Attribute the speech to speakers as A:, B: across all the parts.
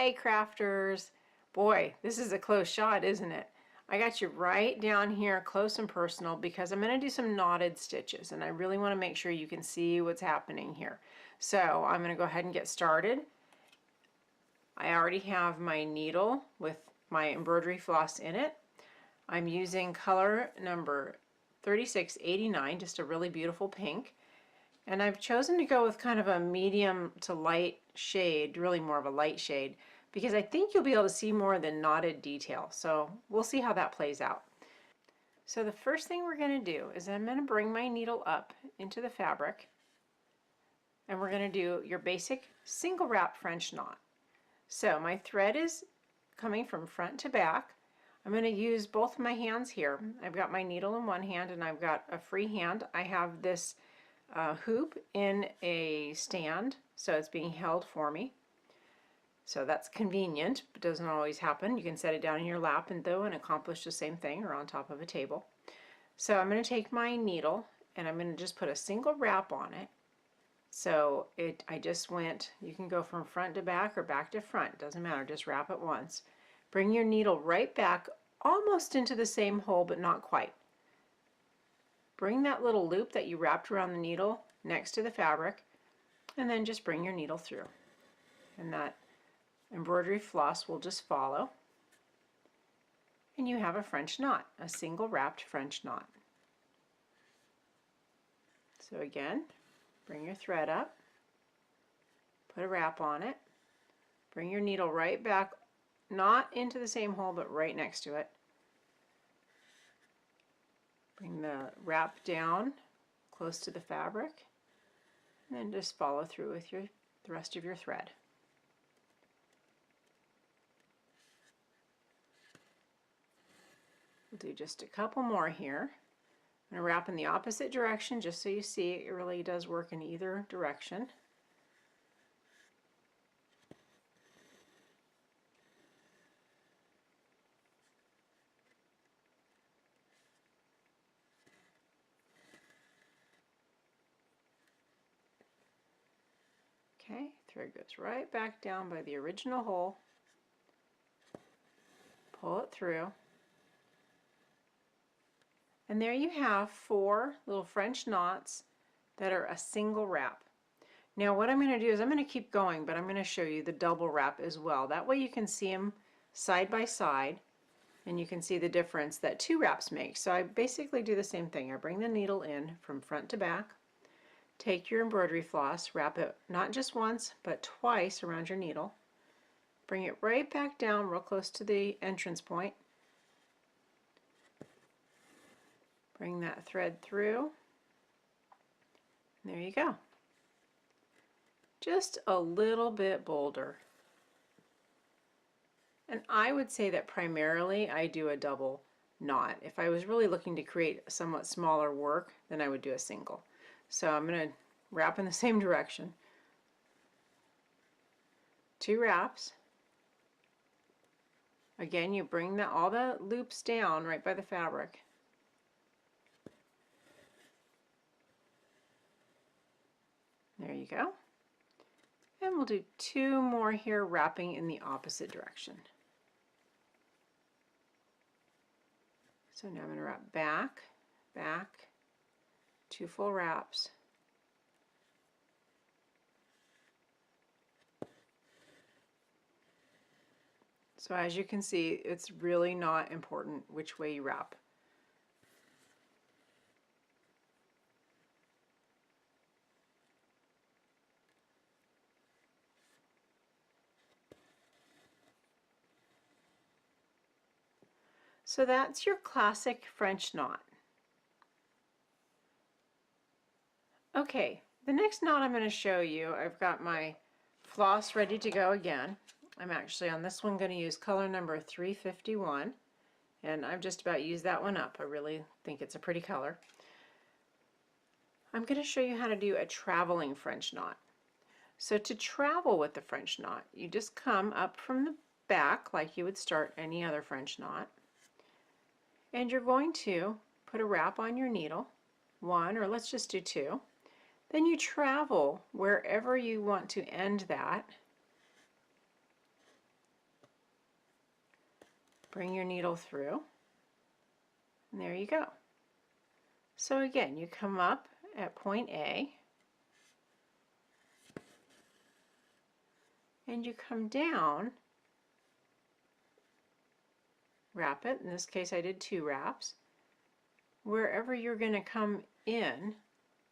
A: Hi crafters! Boy, this is a close shot, isn't it? I got you right down here close and personal because I'm going to do some knotted stitches and I really want to make sure you can see what's happening here. So I'm going to go ahead and get started. I already have my needle with my embroidery floss in it. I'm using color number 3689, just a really beautiful pink. And I've chosen to go with kind of a medium to light shade, really more of a light shade, because I think you'll be able to see more of the knotted detail. So we'll see how that plays out. So the first thing we're going to do is I'm going to bring my needle up into the fabric, and we're going to do your basic single wrap French knot. So my thread is coming from front to back. I'm going to use both of my hands here. I've got my needle in one hand and I've got a free hand. I have this hoop in a stand, so it's being held for me. So that's convenient, but doesn't always happen. You can set it down in your lap and accomplish the same thing, or on top of a table. So I'm going to take my needle and I'm going to just put a single wrap on it. So I just went, you can go from front to back or back to front, doesn't matter, just wrap it once. Bring your needle right back almost into the same hole, but not quite. Bring that little loop that you wrapped around the needle next to the fabric, and then just bring your needle through. And that embroidery floss will just follow. And you have a French knot, a single wrapped French knot. So again, bring your thread up, put a wrap on it, bring your needle right back, not into the same hole, but right next to it. Bring the wrap down close to the fabric, and then just follow through with the rest of your thread. We'll do just a couple more here. I'm going to wrap in the opposite direction just so you see it really does work in either direction. Okay, thread goes right back down by the original hole. Pull it through. And there you have 4 little French knots that are a single wrap. Now what I'm going to do is I'm going to keep going, but I'm going to show you the double wrap as well. That way you can see them side by side and you can see the difference that 2 wraps make. So I basically do the same thing. I bring the needle in from front to back. Take your embroidery floss, wrap it not just once but twice around your needle. Bring it right back down real close to the entrance point. Bring that thread through. And there you go. Just a little bit bolder. And I would say that primarily I do a double knot. If I was really looking to create somewhat smaller work, then I would do a single. So I'm going to wrap in the same direction. 2 wraps. Again, you bring all the loops down right by the fabric. There you go. And we'll do 2 more here, wrapping in the opposite direction. So now I'm going to wrap back, back, 2 full wraps. So as you can see, it's really not important which way you wrap. So that's your classic French knot. Okay, the next knot I'm going to show you, I've got my floss ready to go again. I'm actually on this one going to use color number 351, and I've just about used that one up. I really think it's a pretty color. I'm going to show you how to do a traveling French knot. So to travel with the French knot, you just come up from the back like you would start any other French knot. And you're going to put a wrap on your needle, 1, or let's just do 2. Then you travel wherever you want to end that Bring your needle through, and there you go. So again, you come up at point A, and you come down, wrap it. In this case, I did 2 wraps. Wherever you're going to come in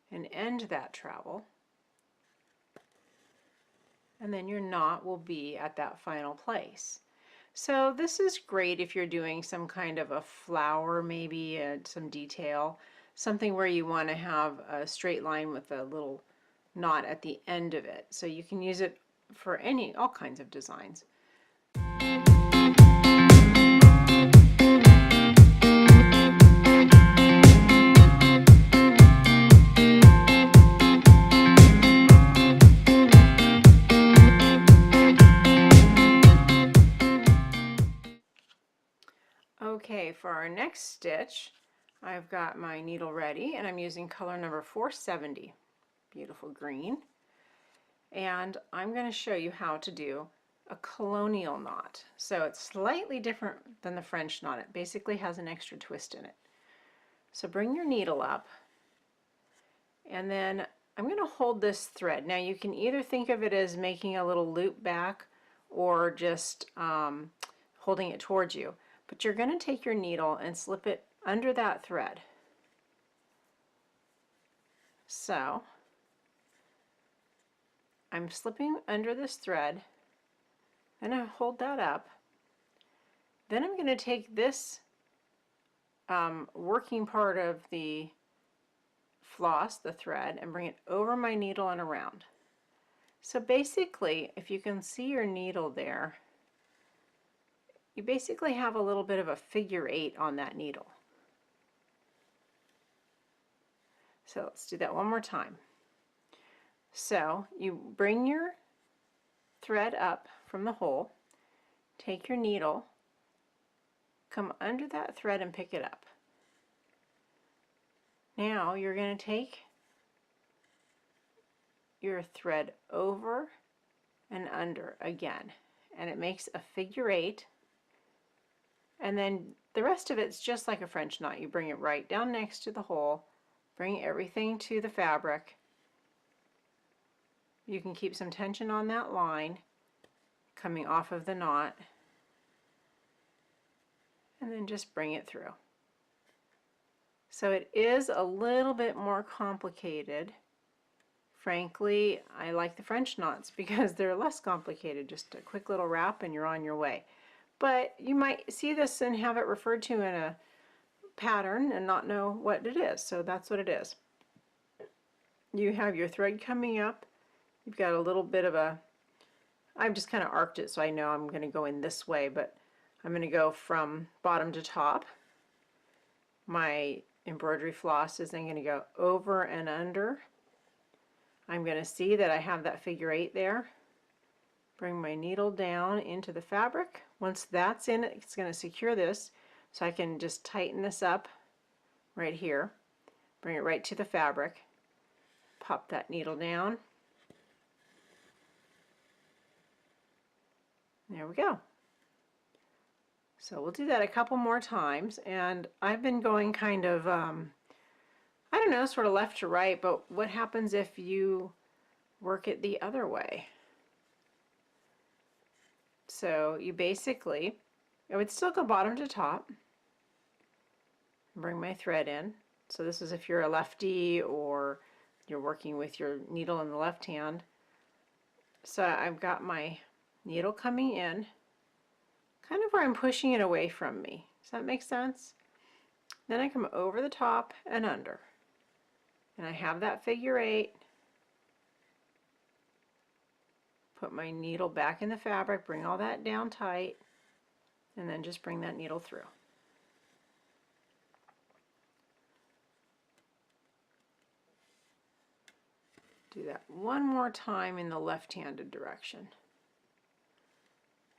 A: and end that travel, and then your knot will be at that final place. So this is great if you're doing some kind of a flower, maybe some detail, something where you want to have a straight line with a little knot at the end of it. So you can use it for all kinds of designs. Okay, for our next stitch, I've got my needle ready, and I'm using color number 470, beautiful green. And I'm going to show you how to do a colonial knot. So it's slightly different than the French knot. It basically has an extra twist in it. So bring your needle up, and then I'm going to hold this thread. Now you can either think of it as making a little loop back or just holding it towards you. But you're going to take your needle and slip it under that thread. So I'm slipping under this thread, and I hold that up. Then I'm going to take this working part of the floss, the thread, and bring it over my needle and around. So basically, if you can see your needle there, you basically have a little bit of a figure 8 on that needle. So let's do that one more time. So you bring your thread up from the hole, take your needle, come under that thread and pick it up. Now you're going to take your thread over and under again, and it makes a figure 8. And then the rest of it's just like a French knot. You bring it right down next to the hole, bring everything to the fabric. You can keep some tension on that line coming off of the knot, and then just bring it through. So it is a little bit more complicated. Frankly, I like the French knots because they're less complicated. Just a quick little wrap and you're on your way. But you might see this and have it referred to in a pattern and not know what it is. So that's what it is. You have your thread coming up. You've got a little bit of I've just kind of arced it so I know I'm going to go in this way, but I'm going to go from bottom to top. My embroidery floss is then going to go over and under. I'm going to see that I have that figure 8 there. Bring my needle down into the fabric. Once that's in, it's going to secure this, so I can just tighten this up right here. Bring it right to the fabric. Pop that needle down. There we go. So we'll do that a couple more times, and I've been going kind of, I don't know, sort of left to right, but what happens if you work it the other way? So you basically, I would still go bottom to top, bring my thread in. So this is if you're a lefty or you're working with your needle in the left hand. So I've got my needle coming in, kind of where I'm pushing it away from me. Does that make sense? Then I come over the top and under. And I have that figure 8. Put my needle back in the fabric, bring all that down tight, and then just bring that needle through. Do that one more time in the left-handed direction.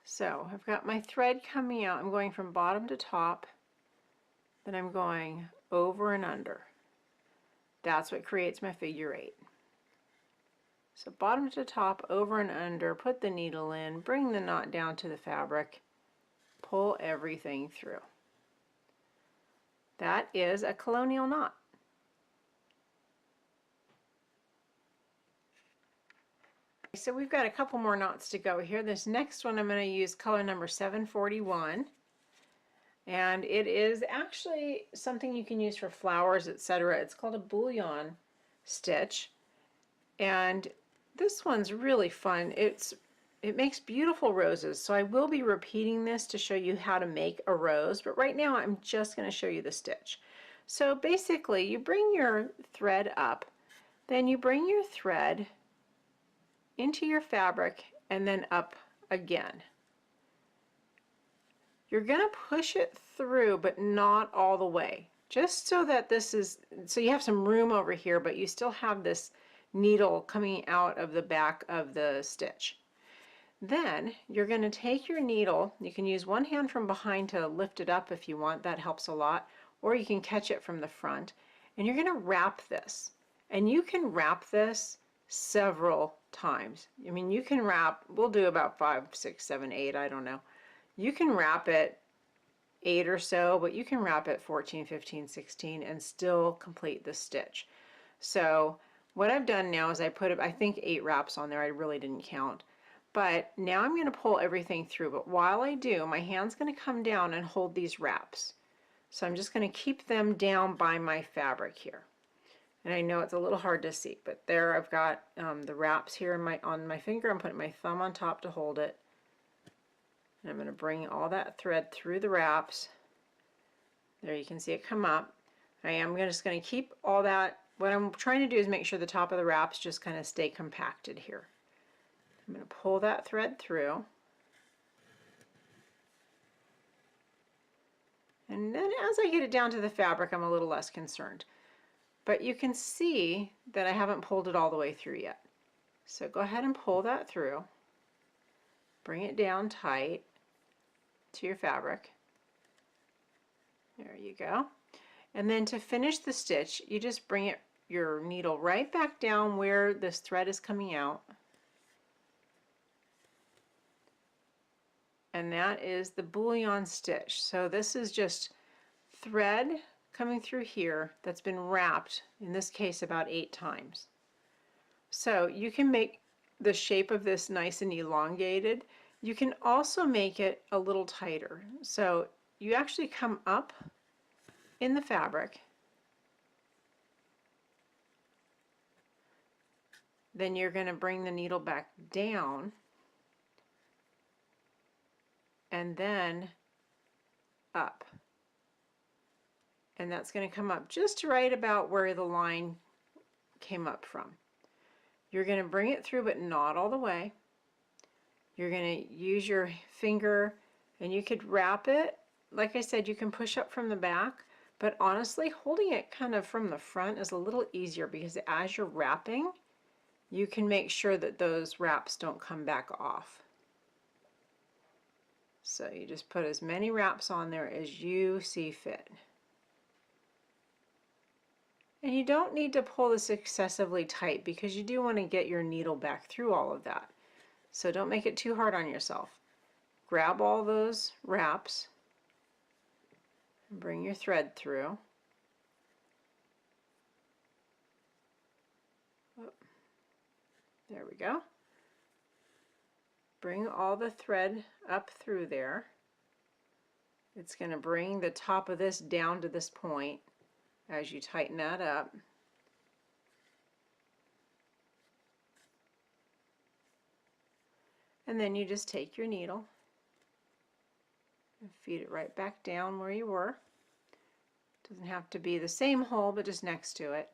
A: So I've got my thread coming out. I'm going from bottom to top, then I'm going over and under. That's what creates my figure 8. So bottom to top, over and under, put the needle in, bring the knot down to the fabric, Pull everything through. That is a colonial knot. So we've got a couple more knots to go here. This next one I'm going to use color number 741. And it is actually something you can use for flowers, etc. It's called a Bullion Stitch. And this one's really fun. It makes beautiful roses. So I will be repeating this to show you how to make a rose. But right now I'm just going to show you the stitch. So basically you bring your thread up. Then you bring your thread into your fabric and then up again. You're going to push it through, but not all the way, just so that so you have some room over here, but you still have this needle coming out of the back of the stitch. Then you're going to take your needle, you can use one hand from behind to lift it up if you want, that helps a lot, or you can catch it from the front, and you're going to wrap this. And you can wrap this several times. I mean, you can wrap, we'll do about 5, 6, 7, 8, I don't know. You can wrap it 8 or so, but you can wrap it 14, 15, 16 and still complete the stitch. So what I've done now is I put, I think 8 wraps on there. I really didn't count. But now I'm going to pull everything through. But while I do, my hand's going to come down and hold these wraps. So I'm just going to keep them down by my fabric here. And I know it's a little hard to see, but there I've got the wraps here on my finger. I'm putting my thumb on top to hold it. And I'm going to bring all that thread through the wraps. There you can see it come up. I'm just going to keep all that. What I'm trying to do is make sure the top of the wraps just kind of stay compacted here. I'm going to pull that thread through. And then as I get it down to the fabric, I'm a little less concerned. But you can see that I haven't pulled it all the way through yet. So go ahead and pull that through. Bring it down tight to your fabric. There you go. And then to finish the stitch, you just bring your needle right back down where this thread is coming out. And that is the Bullion Stitch. So this is just thread coming through here that's been wrapped, in this case about 8 times. So you can make the shape of this nice and elongated. You can also make it a little tighter. So you actually come up in the fabric, then you're going to bring the needle back down and then up. And that's going to come up just right about where the line came up from. You're going to bring it through, but not all the way. You're going to use your finger, and you could wrap it. Like I said, you can push up from the back, but honestly, holding it kind of from the front is a little easier because as you're wrapping, you can make sure that those wraps don't come back off. So you just put as many wraps on there as you see fit. And you don't need to pull this excessively tight because you do want to get your needle back through all of that. So don't make it too hard on yourself. Grab all those wraps and bring your thread through. There we go. Bring all the thread up through there. It's going to bring the top of this down to this point as you tighten that up. And then you just take your needle and feed it right back down where you were. Doesn't have to be the same hole, but just next to it.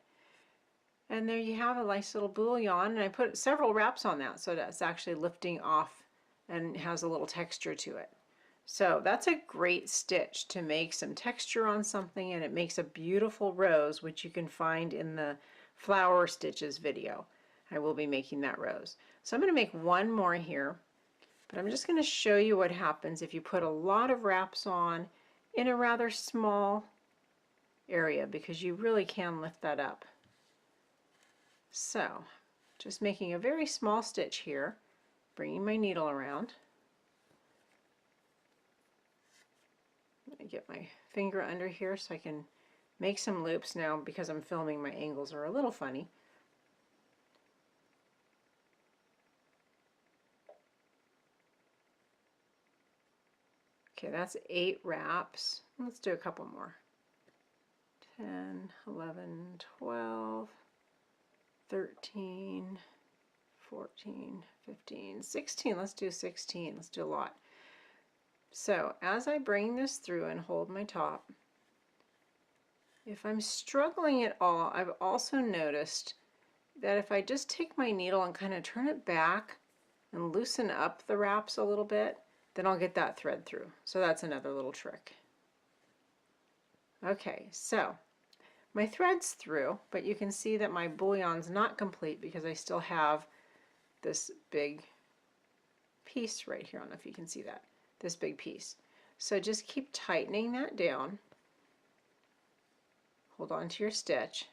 A: And there you have a nice little bullion, and I put several wraps on that so that's actually lifting off and has a little texture to it. So that's a great stitch to make some texture on something, and it makes a beautiful rose, which you can find in the flower stitches video. I will be making that rose. So I'm going to make one more here, but I'm just going to show you what happens if you put a lot of wraps on in a rather small area, because you really can lift that up. So just making a very small stitch here, bringing my needle around. me get my finger under here so I can make some loops now. Because I'm filming, my angles are a little funny. Okay, that's 8 wraps. Let's do a couple more. 10, 11, 12, 13, 14, 15, 16. Let's do 16. Let's do a lot. So as I bring this through and hold my top, if I'm struggling at all, I've also noticed that if I just take my needle and kind of turn it back and loosen up the wraps a little bit, then I'll get that thread through. So that's another little trick. Okay, so my thread's through, but you can see that my bullion's not complete because I still have this big piece right here. I don't know if you can see that, this big piece. So just keep tightening that down. Hold on to your stitch.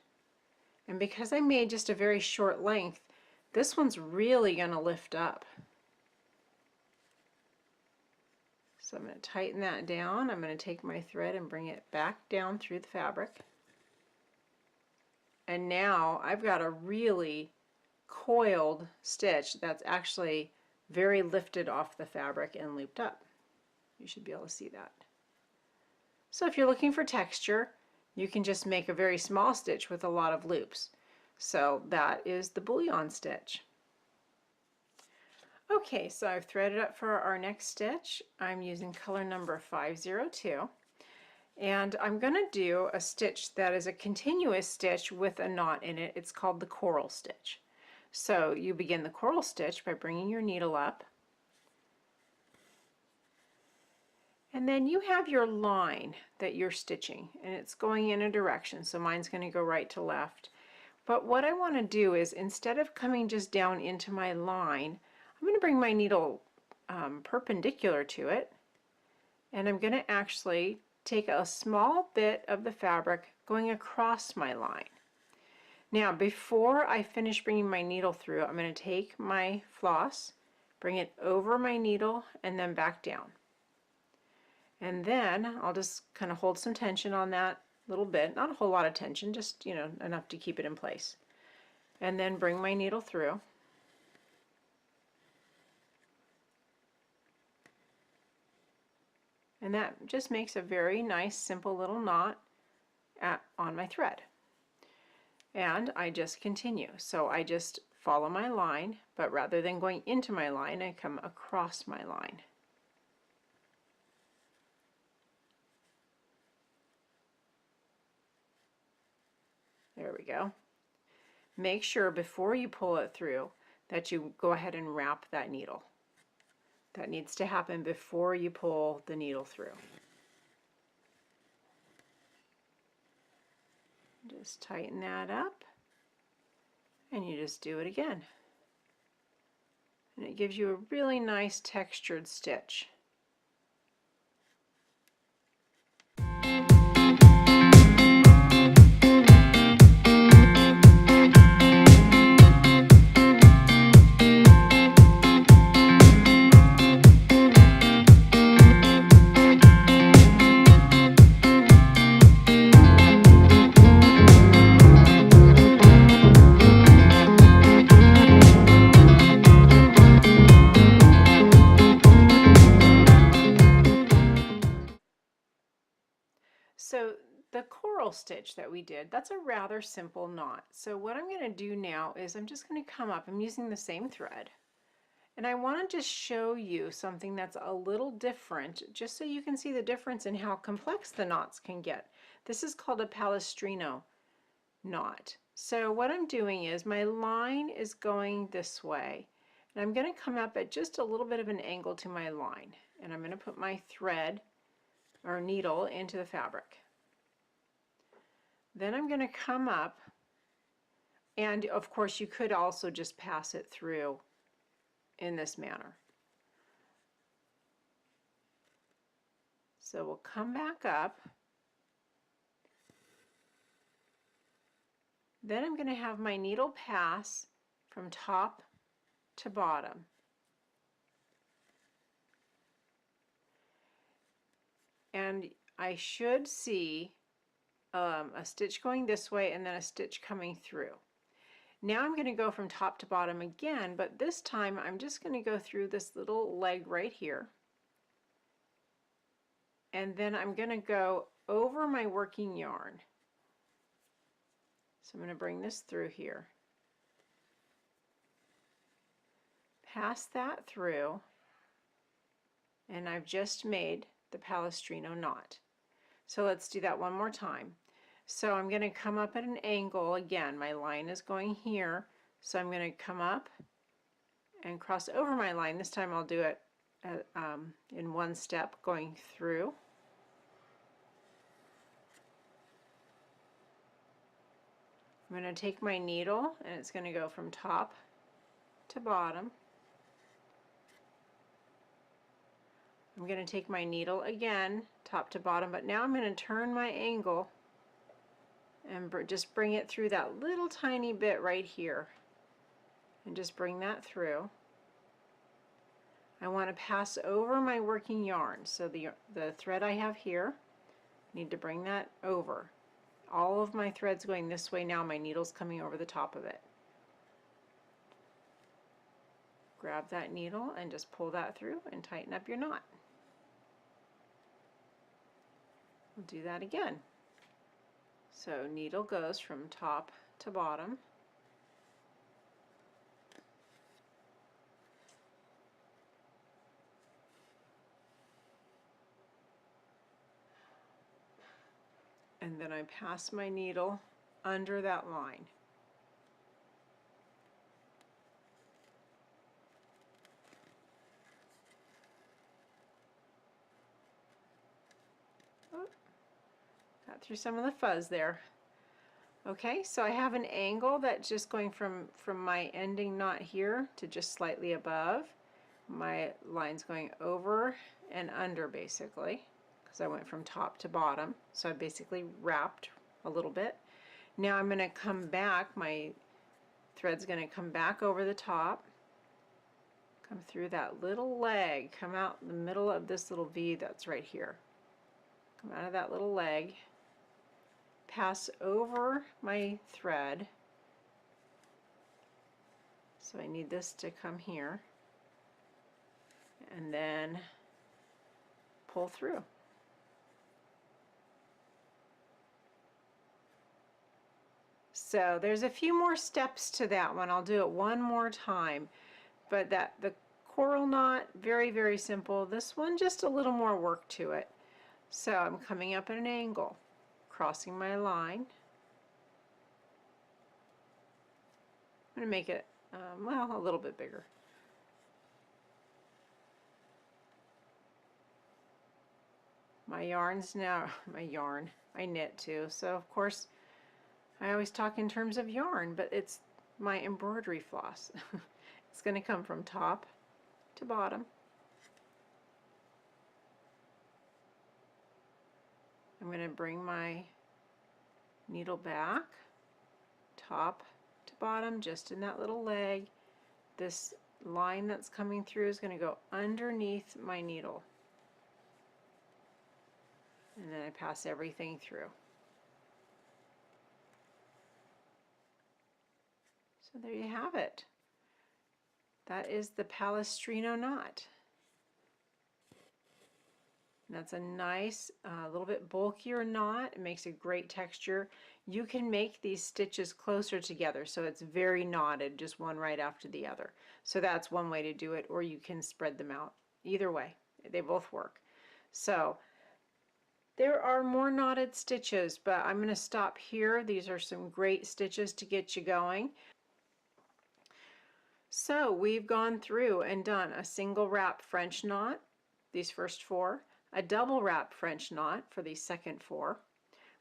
A: And because I made just a very short length, this one's really going to lift up. So I'm going to tighten that down. I'm going to take my thread and bring it back down through the fabric. And now I've got a really coiled stitch that's actually very lifted off the fabric and looped up. You should be able to see that. So if you're looking for texture, you can just make a very small stitch with a lot of loops. So that is the bullion stitch. Okay, so I've threaded up for our next stitch. I'm using color number 502. And I'm going to do a stitch that is a continuous stitch with a knot in it. It's called the coral stitch. So you begin the coral stitch by bringing your needle up. And then you have your line that you're stitching, and it's going in a direction. So mine's going to go right to left. But what I want to do is, instead of coming just down into my line, I'm going to bring my needle perpendicular to it. And I'm going to actually take a small bit of the fabric going across my line. Now, before I finish bringing my needle through, I'm going to take my floss, bring it over my needle, and then back down. And then I'll just kind of hold some tension on that little bit, not a whole lot of tension, just, you know, enough to keep it in place. And then bring my needle through. And that just makes a very nice, simple little knot on my thread. And I just continue. So I just follow my line, but rather than going into my line, I come across my line. There we go. Make sure before you pull it through that you go ahead and wrap that needle. That needs to happen before you pull the needle through. Just tighten that up, and you just do it again. And it gives you a really nice textured stitch. So the coral stitch that we did, that's a rather simple knot. So what I'm going to do now is I'm just going to come up, I'm using the same thread, and I want to just show you something that's a little different, just so you can see the difference in how complex the knots can get. This is called a Palestrina knot. So what I'm doing is my line is going this way, and I'm going to come up at just a little bit of an angle to my line, and I'm going to put my thread or needle into the fabric. Then I'm going to come up, and of course you could also just pass it through in this manner. So we'll come back up. Then I'm going to have my needle pass from top to bottom. And I should see a stitch going this way and then a stitch coming through. Now I'm going to go from top to bottom again, but this time I'm just going to go through this little leg right here. And then I'm going to go over my working yarn. So I'm going to bring this through here. Pass that through, and I've just made the Palestrina knot. So let's do that one more time. So I'm going to come up at an angle again. My line is going here, so I'm going to come up and cross over my line. This time I'll do it in one step going through. I'm going to take my needle and it's going to go from top to bottom. I'm going to take my needle again, top to bottom, but now I'm going to turn my angle and just bring it through that little tiny bit right here. And just bring that through. I want to pass over my working yarn. So the thread I have here, I need to bring that over. All of my threads going this way now, my needle's coming over the top of it. Grab that needle and just pull that through and tighten up your knot. We'll do that again. So needle goes from top to bottom. And then I pass my needle under that line. Oh, got through some of the fuzz there. Okay, so I have an angle that's just going from my ending knot here to just slightly above. My line's going over and under basically, because I went from top to bottom. So I basically wrapped a little bit. Now I'm going to come back, my thread's going to come back over the top, come through that little leg, come out in the middle of this little V that's right here. Come out of that little leg, pass over my thread. So I need this to come here, and then pull through. So there's a few more steps to that one. I'll do it one more time. But the coral knot, very, very simple. This one, just a little more work to it. So I'm coming up at an angle, crossing my line. I'm going to make it, well, a little bit bigger. My yarn's now, I knit too. So of course, I always talk in terms of yarn, but it's my embroidery floss. It's going to come from top to bottom. I'm going to bring my needle back, top to bottom, just in that little leg. This line that's coming through is going to go underneath my needle. And then I pass everything through. So there you have it. That is the Palestrina knot. And that's a nice, little bit bulkier knot. It makes a great texture. You can make these stitches closer together so it's very knotted, just one right after the other. So that's one way to do it, or you can spread them out. Either way, they both work. So there are more knotted stitches, but I'm going to stop here. These are some great stitches to get you going. So we've gone through and done a single wrap French knot, these first four, a double wrap French knot for these second four.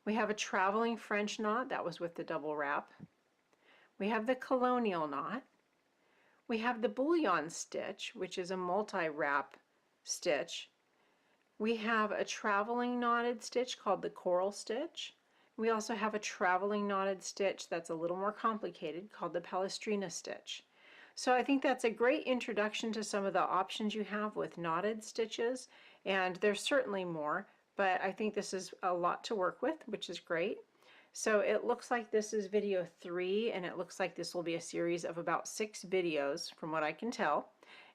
A: We have a traveling French knot, that was with the double wrap. We have the Colonial knot. We have the Bullion Stitch, which is a multi-wrap stitch. We have a traveling knotted stitch called the Coral Stitch. We also have a traveling knotted stitch that's a little more complicated called the Palestrina Stitch. So I think that's a great introduction to some of the options you have with knotted stitches, and there's certainly more, but I think this is a lot to work with, which is great. So it looks like this is video 3, and it looks like this will be a series of about 6 videos from what I can tell.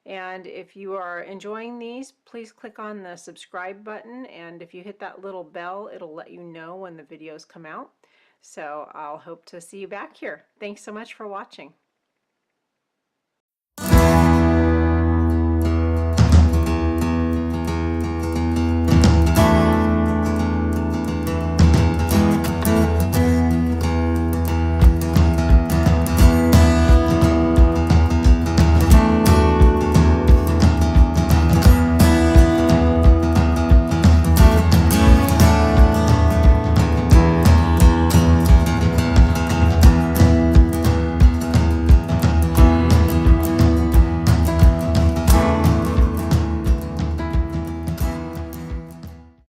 A: And if you are enjoying these, please click on the subscribe button, and if you hit that little bell, it'll let you know when the videos come out. So I'll hope to see you back here. Thanks so much for watching.